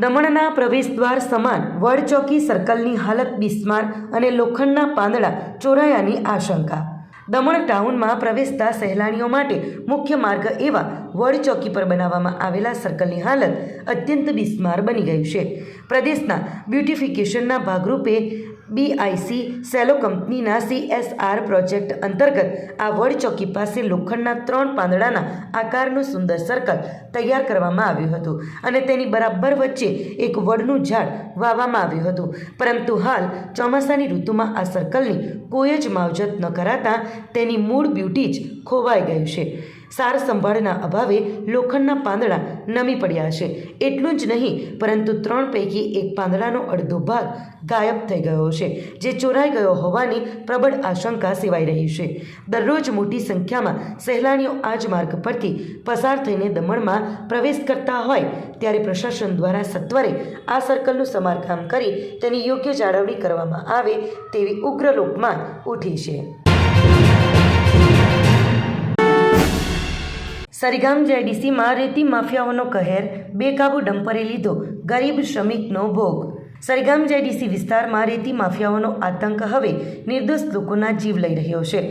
દમણના પ્રવેશદ્વાર સમાન વડચોકી સર્કલની હાલત બિસ્માર અને લોખંડના પાંદડા ચોરાયાની આશંકા। દમણ ટાઉનમાં પ્રવેશતા સહેલાણીઓ માટે મુખ્ય માર્ગ એવા વડચોકી પર બનાવવામાં આવેલા સર્કલની હાલત અત્યંત બિસ્માર બની ગઈ છે। પ્રદેશના બ્યુટિફિકેશનના ભાગરૂપે BIC સેલો કંપનીના CSR પ્રોજેક્ટ અંતર્ગત આ વડચોકી પાસે લોખંડના 3 પાંદડાના આકારનું સુંદર સર્કલ તૈયાર કરવામાં આવ્યું હતું અને તેની બરાબર વચ્ચે એક વડનું ઝાડ વાવવામાં આવ્યું હતું, પરંતુ હાલ ચોમાસાની ઋતુમાં આ સર્કલની કોઈ જ માવજત ન કરાતા તેની મૂળ બ્યુટી જ ખોવાઈ ગયું છે। સાર સંભાળના અભાવે લોખંડના પાંદડા નમી પડ્યા છે। એટલું જ નહીં, પરંતુ 3 પૈકી એક પાંદડાનો અડધો ભાગ ગાયબ થઈ ગયો છે, જે ચોરાઈ ગયો હોવાની પ્રબળ આશંકા સેવાઈ રહી છે। દરરોજ મોટી સંખ્યામાં સહેલાણીઓ આ જ માર્ગ પરથી પસાર થઈને દમણમાં પ્રવેશ કરતા હોય ત્યારે પ્રશાસન દ્વારા સત્વરે આ સર્કલનું સમારકામ કરી તેની યોગ્ય જાળવણી કરવામાં આવે તેવી ઉગ્ર લોકમાંગ ઉઠી છે। સરીગામ JDCમાં રેતી માફિયાઓનો કહેર, બેકાબુ ડમ્પરે લીધો ગરીબ શ્રમિકનો ભોગ। સરીગામ JDC વિસ્તારમાં રેતી માફિયાઓનો આતંક હવે નિર્દોષ લોકોના જીવ લઈ રહ્યો છે।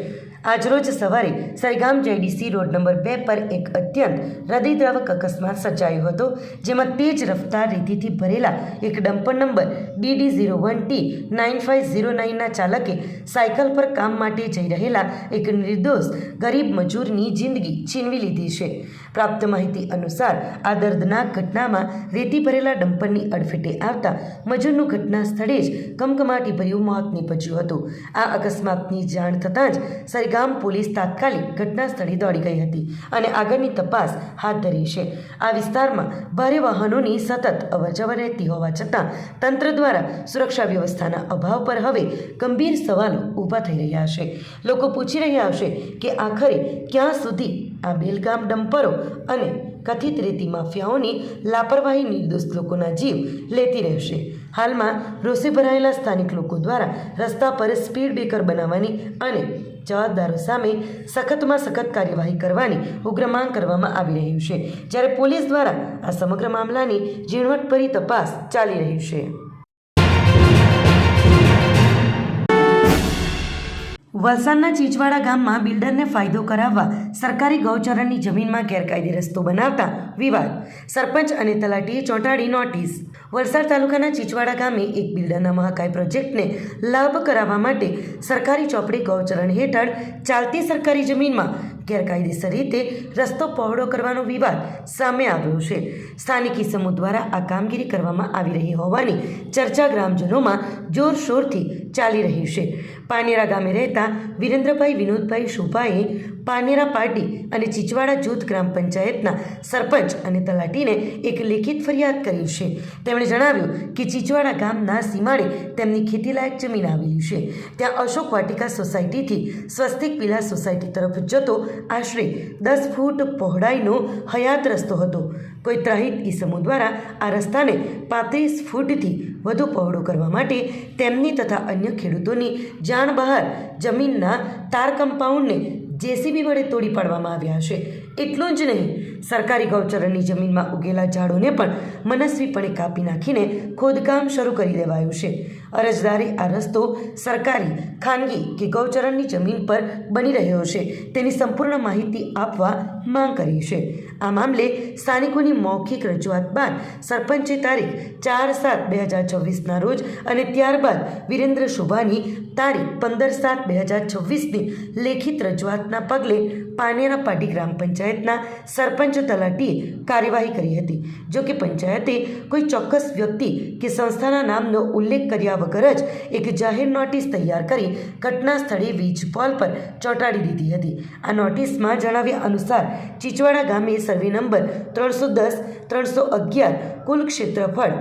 આજરોજ સવારે સરીગામ JDC રોડ નંબર 2 પર એક અત્યંત હૃદયદ્રાવક અકસ્માત સર્જાયો હતો, જેમાં તેજ રફતાર રેતીથી ભરેલા એક ડમ્પર નંબર DD01T9509ના ચાલકે સાયકલ પર કામ માટે જઈ રહેલા એક નિર્દોષ ગરીબ મજૂરની જિંદગી છીનવી લીધી છે। પ્રાપ્ત માહિતી અનુસાર આ દર્દનાક ઘટનામાં રેતી ભરેલા ડમ્પરની અડફેટે આવતા મજૂરનું ઘટના સ્થળે જ કમકમાટીભર્યું મોત નીપજ્યું હતું। આ અકસ્માતની જાણ થતાં જ ગામ પોલીસ તાત્કાલિક ઘટના સ્થળે દોડી ગઈ હતી અને આગળની તપાસ હાથ ધરી છે। આ વિસ્તારમાં ભારે વાહનોની સતત અવરજવર રહેતી હોવા છતાં તંત્ર દ્વારા સુરક્ષા વ્યવસ્થાના અભાવ પર હવે ગંભીર સવાલો ઊભા થઈ રહ્યા છે। લોકો પૂછી રહ્યા છે કે આખરે ક્યાં સુધી આ બેલગામ ડમ્પરો અને કથિત રેતી માફિયાઓની લાપરવાહી નિર્દોષ લોકોના જીવ લેતી રહેશે। હાલમાં રોષે ભરાયેલા સ્થાનિક લોકો દ્વારા રસ્તા પર સ્પીડ બ્રેકર બનાવવાની અને જવાબદારો સામે સખતમાં સખત કાર્યવાહી કરવાની ઉગ્ર માંગ કરવામાં આવી રહ્યું છે, જ્યારે પોલીસ દ્વારા આ સમગ્ર મામલાની ઝીણવટભરી તપાસ ચાલી રહી છે। વલસાડના ચીચવાડા ગામમાં બિલ્ડરને ફાયદો કરાવવા સરકારી ગૌચરણની જમીનમાં ગેરકાયદે રસ્તો બનાવતા વિવાદ, સરપંચ અને તલાટીએ ચોંટાડી નોટિસ। વલસાડ તાલુકાના ચીચવાડા ગામે એક બિલ્ડરના મહાકાય પ્રોજેક્ટને લાભ કરાવવા માટે સરકારી ચોપડે ગૌચરણ હેઠળ ચાલતી સરકારી જમીનમાં ગેરકાયદેસર રીતે રસ્તો પહોળો કરવાનો વિવાદ સામે આવ્યો છે। સ્થાનિક ઇસમો દ્વારા આ કામગીરી કરવામાં આવી રહી હોવાની ચર્ચા ગ્રામજનોમાં જોરશોરથી ચાલી રહી છે। પાનેરા ગામે રહેતા વિરેન્દ્રભાઈ વિનોદભાઈ શુભાએ પાનેરા પાર્ટી અને ચીચવાડા જૂથ ગ્રામ પંચાયતના સરપંચ અને તલાટીને એક લેખિત ફરિયાદ કરી છે। તેમણે જણાવ્યું કે ચીચવાડા ગામના સીમાડે તેમની ખેતીલાયક જમીન આવેલી છે। ત્યાં અશોક વાટિકા સોસાયટીથી સ્વસ્તિક વિલાસ સોસાયટી તરફ જતો આશરે 10 ફૂટ પહોળાઈનો હયાત રસ્તો હતો। કોઈ ત્રાહિત ઇસમો દ્વારા આ રસ્તાને 35 ફૂટથી વધુ પહોળો કરવા માટે તેમની તથા અન્ય ખેડૂતોની જાણ બહાર જમીનના તાર કમ્પાઉન્ડને JCB વડે તોડી પાડવામાં આવ્યા છે। એટલું જ નહીં, સરકારી ગૌચરણની જમીનમાં ઉગેલા ઝાડોને પણ મનસ્વીપણે કાપી નાખીને ખોદકામ શરૂ કરી દેવાયું છે। અરજદારે આ રસ્તો સરકારી, ખાનગી કે ગૌચરણની જમીન પર બની રહ્યો છે તેની સંપૂર્ણ માહિતી આપવા માંગ કરી છે। આ મામલે સ્થાનિકોની મૌખિક રજૂઆત બાદ સરપંચે તારીખ 4/7/2024ના રોજ અને ત્યારબાદ વિરેન્દ્ર શુભાની તારીખ 15/7/2026ની લેખિત રજૂઆતના પગલે પાનેરા પાટી ગ્રામ પંચાયતના સરપંચ તલાટીએ કાર્યવાહી કરી હતી। જો કે પંચાયતે કોઈ ચોક્કસ વ્યક્તિ કે સંસ્થાના નામનો ઉલ્લેખ કર્યા વગર જ એક જાહેર નોટિસ તૈયાર કરી ઘટના સ્થળે વીજ પોલ પર ચોંટાડી દીધી હતી। આ નોટિસમાં જણાવ્યા અનુસાર ચીચવાડા ગામે સર્વે નંબર 310-311 કુલ ક્ષેત્રફળ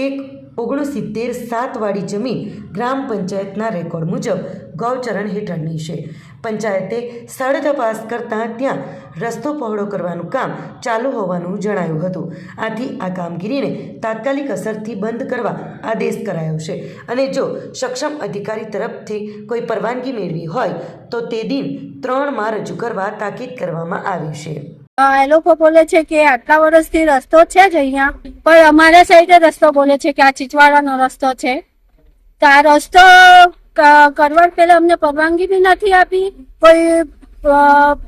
1/69 વાળી જમીન ગ્રામ પંચાયતના રેકોર્ડ મુજબ ગૌચરણ હેઠળની છે। પંચાયતે સ્થળ તપાસ કરતાં ત્યાં રસ્તો પહોળો કરવાનું કામ ચાલુ હોવાનું જણાયું હતું। આથી આ કામગીરીને તાત્કાલિક અસરથી બંધ કરવા આદેશ કરાયો છે અને જો સક્ષમ અધિકારી તરફથી કોઈ પરવાનગી મેળવી હોય તો તે દિન 3 માં રજૂ કરવા તાકીદ કરવામાં આવી છે। એ લોકો બોલે છે કે આટલા વર્ષથી રસ્તો છે જ અહીંયા, પણ અમારા સાઈડે રસ્તો બોલે છે કે આ ચીચવાડાનો રસ્તો છે. તો આ રસ્તો કરવા પહેલા અમને પરવાનગી બી નથી આપી, કોઈ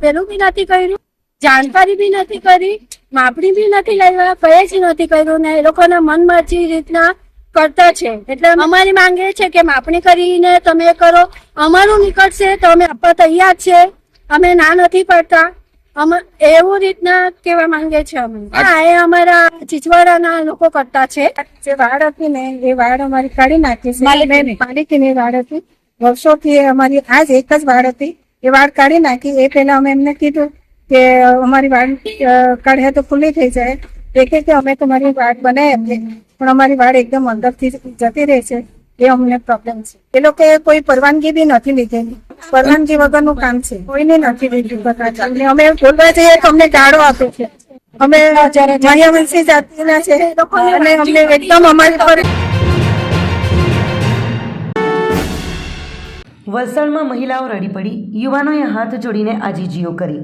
પેલું બી નથી કર્યું, જાણકારી બી નથી કરી, માપણી બી નથી લાવ્યા, કઈ જ નથી કર્યું ને એ લોકોના મનમરજી રીતના કરતા છે. એટલે અમારી માંગ એ છે કે માપણી કરીને તમે કરો, અમારું નીકળશે તો અમે આપવા તૈયાર છે, અમે ના નથી પડતા. એવું રીતના કેવા માંગે છે અમે. હા, એ અમારા ચીચવાડાના લોકો કરતા છે. જે વાડ હતી ને એ વાડ અમારી કાઢી નાખી છે. માલિકીની વાડ હતી, વર્ષોથી અમારી આજ એક જ વાડ હતી, એ વાડ કાઢી નાખી. એ પેલા અમે એમને કીધું કે અમારી વાડ કાઢ્યા તો ખુલ્લી થઈ જાય. એ કે અમે તમારી વાડ બનાવી આપીએ, પણ અમારી વાડ એકદમ અંદરથી જતી રહે છે, એ અમને પ્રોબ્લેમ છે. એ લોકોએ કોઈ પરવાનગી બી નથી લીધેલી, પરવાનગી વગરનું કામ છે, કોઈને નથી લીધું. અમે બોલવા જઈએ તો અમને ગાળો આપે છે. અમે મહિયાવંશી જાતિના છે અને અમને એકદમ અમારી પર. વલસાડમાં મહિલાઓ રડી પડી, યુવાનોએ હાથ જોડીને આજીજીઓ કરી.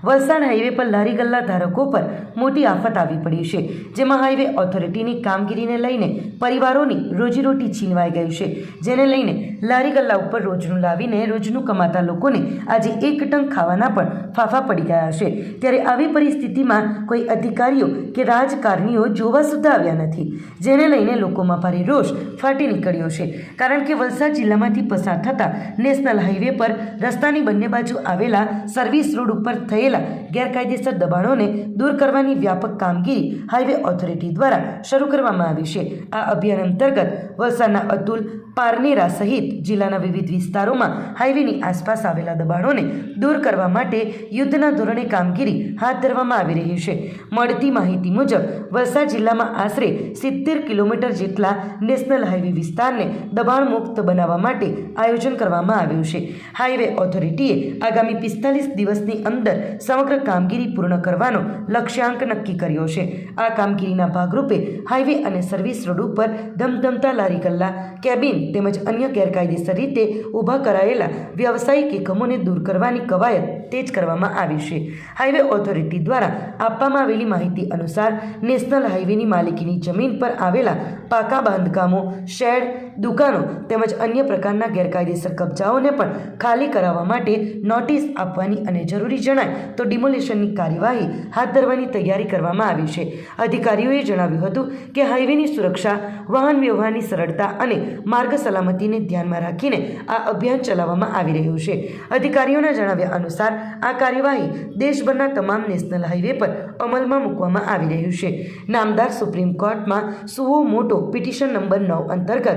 વલસાડ હાઈવે પર લારી ગલ્લા ધારકો પર મોટી આફત આવી પડી છે, જેમાં હાઈવે ઓથોરિટીની કામગીરીને લઈને પરિવારોની રોજીરોટી છીનવાઈ ગઈ છે, જેને લઈને લારી ગલ્લા ઉપર રોજનું લાવીને રોજનું કમાતા લોકોને આજે એક ટંક ખાવાના પણ ફાફા પડી ગયા છે. ત્યારે આવી પરિસ્થિતિમાં કોઈ અધિકારીઓ કે રાજકારણીઓ જોવા સુદ્ધા આવ્યા નથી, જેને લઈને લોકોમાં ભારે રોષ ફાટી નીકળ્યો છે. કારણ કે વલસાડ જિલ્લામાંથી પસાર થતા નેશનલ હાઈવે પર રસ્તાની બંને બાજુ આવેલા સર્વિસ રોડ ઉપર થયેલા ગેરકાયદેસર દબાણોને દૂર કરવાની વ્યાપક કામગીરી હાઈવે ઓથોરિટી દ્વારા શરૂ કરવામાં આવી છે. આ અભિયાન અંતર્ગત વલસાડના અતુલ, પારનેરા સહિત જિલ્લાના વિવિધ વિસ્તારોમાં હાઈવેની આસપાસ આવેલા દબાણોને દૂર કરવા માટે યુદ્ધના ધોરણે કામગીરી હાથ ધરવામાં આવી રહી છે. મળતી માહિતી મુજબ વલસાડ જિલ્લામાં આશરે 70 કિલોમીટર જેટલા નેશનલ હાઈવે વિસ્તારને દબાણ મુક્ત બનાવવા માટે આયોજન કરવામાં આવ્યું છે. હાઈવે ઓથોરિટીએ આગામી 45 દિવસની અંદર સમગ્ર કામગીરી પૂર્ણ કરવાનો લક્ષ્યાંક નક્કી કર્યો છે. આ કામગીરીના ભાગરૂપે હાઈવે અને સર્વિસ રોડ ઉપર ધમધમતા લારી ગલ્લા, કેબિન તેમજ અન્ય ગેરકાયદેસર રીતે ઊભા કરાયેલા વ્યવસાયિક એકમોને દૂર કરવાની કવાયત તેજ કરવામાં આવી છે. હાઈવે ઓથોરિટી દ્વારા આપવામાં આવેલી માહિતી અનુસાર નેશનલ હાઈવેની માલિકીની જમીન પર આવેલા પાકા બાંધકામો, શેડ, દુકાનો તેમજ અન્ય પ્રકારના ગેરકાયદેસર કબજાઓને પણ ખાલી કરાવવા માટે નોટિસ આપવાની અને જરૂરી જણાય તો ડિમોલિશનની કાર્યવાહી હાથ ધરવાની તૈયારી કરવામાં આવી છે. અધિકારીઓએ જણાવ્યું હતું કે હાઈવેની સુરક્ષા, વાહન વ્યવહારની સરળતા અને માર્ગ સલામતીને ધ્યાનમાં રાખીને આ અભિયાન ચલાવવામાં આવી રહ્યું છે. અધિકારીઓના જણાવ્યા અનુસાર આ કાર્યવાહી દેશભરના તમામ નેશનલ હાઈવે પર અમલમાં મૂકવામાં આવી રહ્યું છે. નામદાર સુપ્રીમ કોર્ટમાં સુઓ મોટો પિટિશન નંબર 9 અંતર્ગત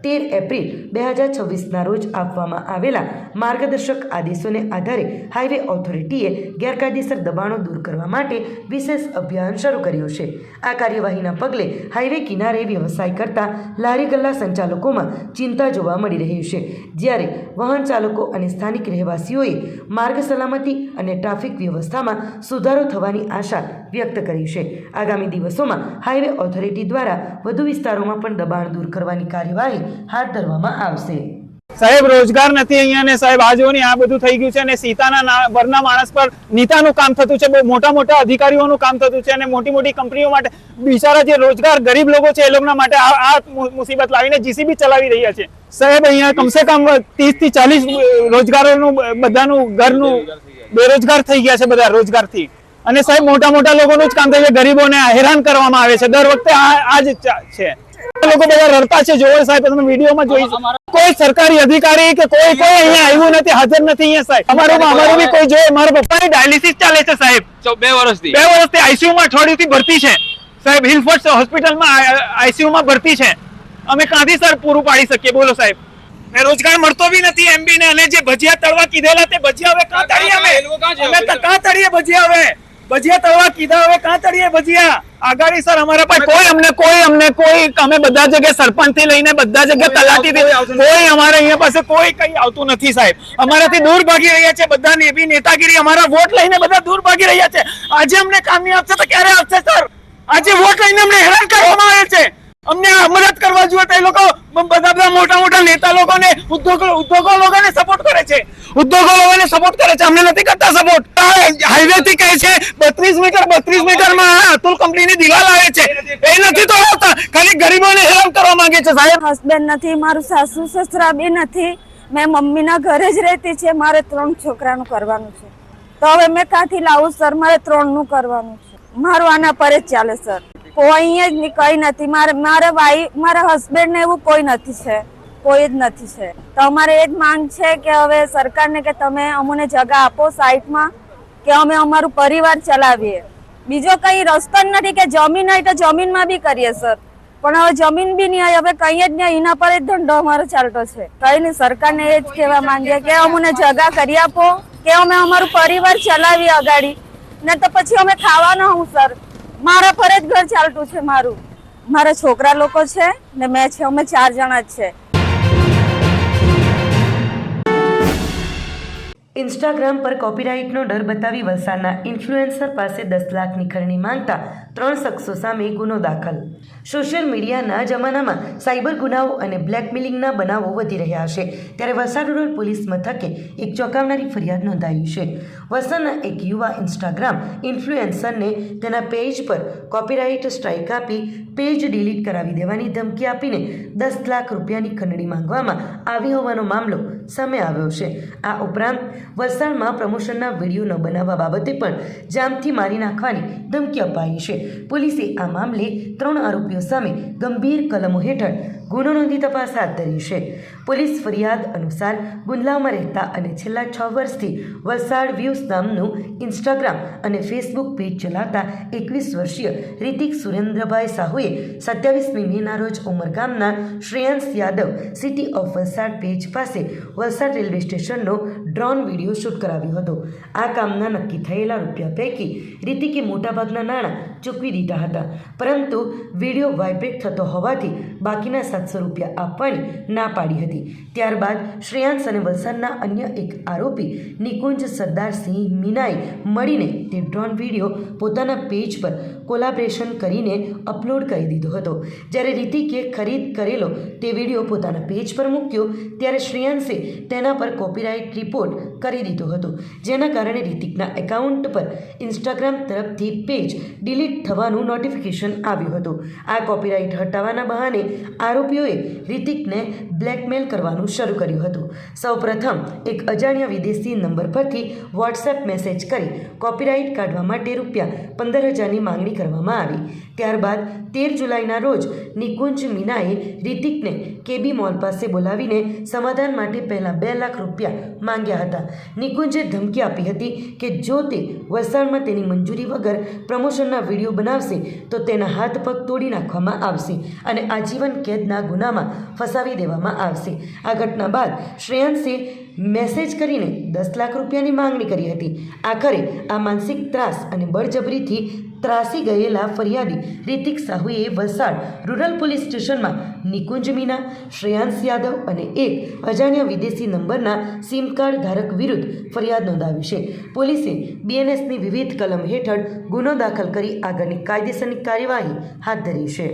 13 એપ્રિલ 2026ના રોજ આપવામાં આવેલા માર્ગદર્શક આદેશોને આધારે હાઈવે ઓથોરિટીએ ગેરકાયદેસર દબાણો દૂર કરવા માટે વિશેષ અભિયાન શરૂ કર્યું છે. આ કાર્યવાહીના પગલે હાઈવે કિનારે વ્યવસાય કરતા લારી ગલ્લા સંચાલકોમાં ચિંતા જોવા મળી રહી છે, જ્યારે વાહન ચાલકો અને સ્થાનિક રહેવાસીઓએ માર્ગ સલામતી અને ટ્રાફિક વ્યવસ્થામાં સુધારો થવાની આશા વ્યક્ત કરી છે. આગામી દિવસોમાં હાઈવે ઓથોરિટી દ્વારા વધુ વિસ્તારોમાં પણ દબાણ દૂર કરવાની કાર્યવાહી હાથ ધરવામાં આવશે. સાહેબ, રોજગાર નથી અહીંયા ને સાહેબ આ જો ને આ બધું થઈ ગયું છે અને સીતાના વરના માણસ પર નીતાનું કામ થતું છે, મોટા મોટા અધિકારીઓનું કામ થતું છે અને મોટી મોટી કંપનીઓ માટે બિચારા જે રોજગાર ગરીબ લોકો છે એ લોકોના માટે આ મુસીબત લાવીને જીસીબી ચલાવી રહ્યા છે. સાહેબ, અહીંયા કમસે કમ 30 થી 40 રોજગારોનું બધાનું ઘરનું બેરોજગાર થઈ ગયા છે બધા રોજગારથી. અને સાહેબ મોટા મોટા લોકોનું જ કામ થાય છે, ગરીબોને હેરાન કરવામાં આવે છે. દર વખતે આ જ છે. લોકો બધા રડતા છે. જોવો સાહેબ, તમે વિડીયોમાં જોઈ, કોઈ સરકારી અધિકારી કે કોઈ અહીંયા આવ્યું નથી, હાજર નથી અહીંયા સાહેબ. અમારું બી કોઈ જોઈએ. મારા પપ્પાની ડાયાલિસિસ ચાલે છે સાહેબ, 2 વર્ષથી આઈસીયુમાં અઠવાડિયુંથી ભરતી છે સાહેબ. હિલફોર્ટ હોસ્પિટલમાં આઈસીયુમાં ભરતી છે. અમે ક્યાંથી સર પૂરું પાડી શકીએ બોલો સાહેબ? રોજગાર મળતો બી નથી એમબી ને. અને જે ભજીયા તળવા કીધેલા તે ભજીયા હવે કાં તળીએ? અમે તો કાં તળીએ ભજીયા? હવે ભજીયા તળવા કીધા, હવે કાં તળીએ ભજીયા? આગાડી સર અમારા પાસે કોઈ અમે બધા જગ્યાએ સરપંચ થી લઈને બધા જગ્યાએ તલાટી થી કોઈ અમારે અહીંયા પાસે કોઈ કઈ આવતું નથી સાહેબ. અમારાથી દૂર ભાગી રહ્યા છે બધા. એવી નેતાગીરી, અમારા વોટ લઈને બધા દૂર ભાગી રહ્યા છે. આજે અમને કામ નહીં આપશે તો ક્યારે આપશે સર? આજે વોટ લઈને અમને હેરાન કરવામાં આવે છે. અમને મદદ કરવા જોઈએ તો એ લોકો બધા મોટા મોટા નેતા લોકોને ઉદ્યોગો લોકોને સપોર્ટ કરે છે, અમને નથી કરતા સપોર્ટ. હાઈવે થી કહે છે 32 મીટરમાં અતુલ કંપનીની દિવાલ આવે છે, એ નથી તોડતા, ખાલી ગરીબોને હેરાન કરવા માંગે છે. સાહેબ હસબન્ડ નથી, મારું સાસુ સસરા બી નથી, મેં મમ્મીના ઘરે જ રહેતી છે. મારે 3 છોકરાનું કરવાનું છે, તો હવે મેં ક્યાંથી લાવું સર? મારે 3 નું કરવાનું છે. મારું આના પર જ ચાલે સર, કોઈ જ કઈ નથી. મારા હસબન્ડ ને એવું કોઈ નથી છે, કોઈ જ નથી છે. તો અમારે એ જ માંગ છે કે હવે સરકારને કે તમે અમને જગા આપો સાઈટમાં, કે અમે અમારું પરિવાર ચલાવીએ. બીજો કઈ રસ્તો જ નથી કે જમીન હોય તો જમીનમાં બી કરીએ સર, પણ હવે જમીન બી નહીં હોય, હવે કઈ જ નહીં, એના પર જ ધંધો અમારો ચાલતો છે. કઈ નહીં, સરકારને એ જ કહેવા માંગીએ કે અમને જગા કરી આપો, કે અમે અમારું પરિવાર ચલાવીએ અગાડી, ને તો પછી અમે ખાવાના હું સર. મારા પર જ ઘર ચાલતું છે મારું. મારા છોકરા લોકો છે ને મેં છે, અમે 4 જણા જ છે. ઇન્સ્ટાગ્રામ પર કોપીરાઇટનો ડર બતાવી વલસાડના ઇન્ફ્લુએન્સર પાસે 10 લાખની ખરણી માંગતા 3 શખ્સો સામે ગુનો દાખલ. સોશિયલ મીડિયાના જમાનામાં સાયબર ગુનાઓ અને બ્લેકમેલિંગના બનાવો વધી રહ્યા છે, ત્યારે વલસાડ રૂરલ પોલીસ મથકે એક ચોંકાવનારી ફરિયાદ નોંધાઈ છે. વલસાડના એક યુવા ઇન્સ્ટાગ્રામ ઇન્ફ્લુએન્સરને તેના પેજ પર કોપીરાઇટ સ્ટ્રાઇક આપી પેજ ડિલીટ કરાવી દેવાની ધમકી આપીને 10 લાખ રૂપિયાની ખંડણી માંગવામાં આવી હોવાનો મામલો સામે આવ્યો છે. આ ઉપરાંત વલસાડમાં પ્રમોશનના વિડીયો ન બનાવવા બાબતે પણ જામથી મારી નાખવાની ધમકી અપાઈ છે. પોલીસે આ મામલે 3 આરોપીઓ સામે ગંભીર કલમો હેઠળ ગુનો નોંધી તપાસ હાથ ધરી છે. પોલીસ ફરિયાદ અનુસાર ગુંદલાવમાં રહેતા અને છેલ્લા 6 વર્ષથી વલસાડ વ્યૂઝ નામનું ઇન્સ્ટાગ્રામ અને ફેસબુક પેજ ચલાવતા 21 વર્ષીય રિતિક સુરેન્દ્રભાઈ સાહુએ 27મી મેના રોજ ઉમરગામના Shreyansh Yadav city of Valsad page પાસે વલસાડ રેલવે સ્ટેશનનો ડ્રોન વિડીયો શૂટ કરાવ્યો હતો. આ કામના નક્કી થયેલા રૂપિયા પૈકી રિતિકે મોટાભાગના નાણાં ચૂકવી દીધા હતા, પરંતુ વિડીયો વાઇબ્રેટ થતો હોવાથી બાકીના 700 રૂપિયા આપવાની ના પાડી હતી. ત્યારબાદ શ્રેયાંશ અને વલસાડના અન્ય એક આરોપી નિકુંજ સરદારસિંહ મીનાએ મળીને તે ડ્રોન વિડીયો પોતાના પેજ પર કોલાબરેશન કરીને અપલોડ કરી દીધો હતો. જ્યારે રિતિકે ખરીદ કરેલો તે વિડીયો પોતાના પેજ પર મૂક્યો ત્યારે શ્રેયાંશે તેના પર કોપીરાઇટ રિપોર્ટ કરી દીધો હતો, જેના કારણે રિતિકના એકાઉન્ટ પર ઇન્સ્ટાગ્રામ તરફથી પેજ ડિલીટ થવાનું નોટિફિકેશન આવ્યું હતું. આ કોપીરાઇટ હટાવવાના બહાને આરોપીઓએ રિતિકને બ્લેકમેલ કરવાનું શરૂ કર્યું હતું. સૌપ્રથમ એક અજાણ્યા વિદેશી નંબર પરથી વોટ્સએપ મેસેજ કરી કોપીરાઇટ કાઢવા માટે રૂપિયા 15,000ની માંગણી કરવામાં આવી. ત્યારબાદ 13 જુલાઈના રોજ નિકુંજ મીનાએ રિતિકને કેબી મોલ પાસે બોલાવીને સમાધાન માટે પહેલાં 2 લાખ રૂપિયા માંગ્યા હતા. નિકુંજે ધમકી આપી હતી કે જો તે વલસાડમાં તેની મંજૂરી વગર પ્રમોશનના વિડીયો બનાવશે તો તેના હાથ પગ તોડી નાખવામાં આવશે અને આજીવન કેદના ગુનામાં ફસાવી દેવામાં આવશે. આ ઘટના બાદ શ્રેયાંશે મેસેજ કરીને 10 લાખ રૂપિયાની માંગણી કરી હતી. આખરે આ માનસિક ત્રાસ અને બળજબરીથી ત્રાસી ગયેલા ફરિયાદી રિતિક સાહુએ વલસાડ રૂરલ પોલીસ સ્ટેશનમાં નિકુંજ મીના, શ્રેયાંશ યાદવ અને એક અજાણ્યા વિદેશી નંબરના સિમ કાર્ડ ધારક વિરુદ્ધ ફરિયાદ નોંધાવી છે. પોલીસે BNSની વિવિધ કલમ હેઠળ ગુનો દાખલ કરી આગળની કાયદેસરની કાર્યવાહી હાથ ધરી છે.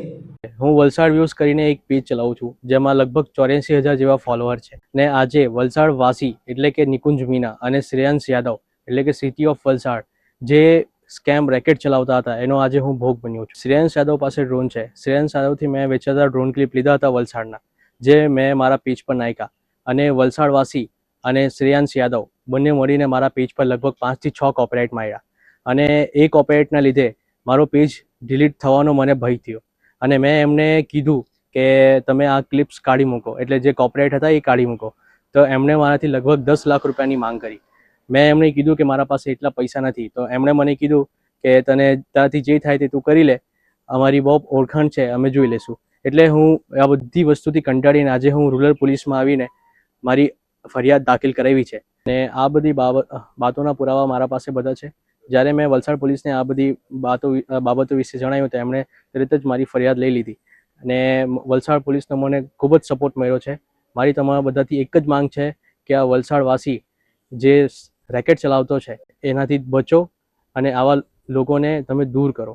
હું વલસાડ વ્યૂઝ કરીને એક પેજ ચલાવું છું, જેમાં લગભગ 84,000 જેવા ફોલોઅર છે. ને આજે વલસાડ વાસી એટલે કે નિકુંજ મીના અને શ્રેયાંશ યાદવ એટલે કે સિટી ઓફ વલસાડ જે સ્કેમ રેકેટ ચલાવતા હતા એનો આજે હું ભોગ બન્યો છું. શ્રેયાંશ યાદવ પાસે ડ્રોન છે. શ્રેયાંશ યાદવથી મેં વેચાતા ડ્રોન ક્લિપ લીધા હતા વલસાડના, જે મેં મારા પેજ પર નાખ્યા, અને વલસાડવાસી અને શ્રેયાંશ યાદવ બંને મળીને મારા પેજ પર લગભગ 5 થી 6 કોપીરાઇટ માર્યા, અને એ કોપીરાઇટના લીધે મારો પેજ ડિલીટ થવાનો મને ભય થયો. અને મેં એમને કીધું કે તમે આ ક્લિપ્સ કાઢી મૂકો, એટલે જે કોપીરાઇટ હતા એ કાઢી મૂકો. તો એમણે મારાથી લગભગ 10 લાખ રૂપિયાની માંગ કરી. મેં એમને કીધું કે મારા પાસે એટલા પૈસા નથી. તો એમણે મને કીધું કે તને તારાથી જે થાય તે તું કરી લે, અમારી બહુ ઓળખાણ છે, અમે જોઈ લેશું. એટલે હું આ બધી વસ્તુથી કંટાળીને આજે હું રૂરલ પોલીસમાં આવીને મારી ફરિયાદ દાખલ કરાવી છે. અને આ બધી બાતોના પુરાવા મારા પાસે બધા છે. જ્યારે મેં વલસાડ પોલીસને આ બધી બાબતો વિશે જણાવ્યું તો એમણે તરત જ મારી ફરિયાદ લઈ લીધી, અને વલસાડ પોલીસનો મને ખૂબ જ સપોર્ટ મળ્યો છે. મારી તમારા બધાથી એક જ માંગ છે કે આ વલસાડવાસી જે રેકેટ ચલાવતો છે એનાથી બચો અને આવા લોકોને તમે દૂર કરો.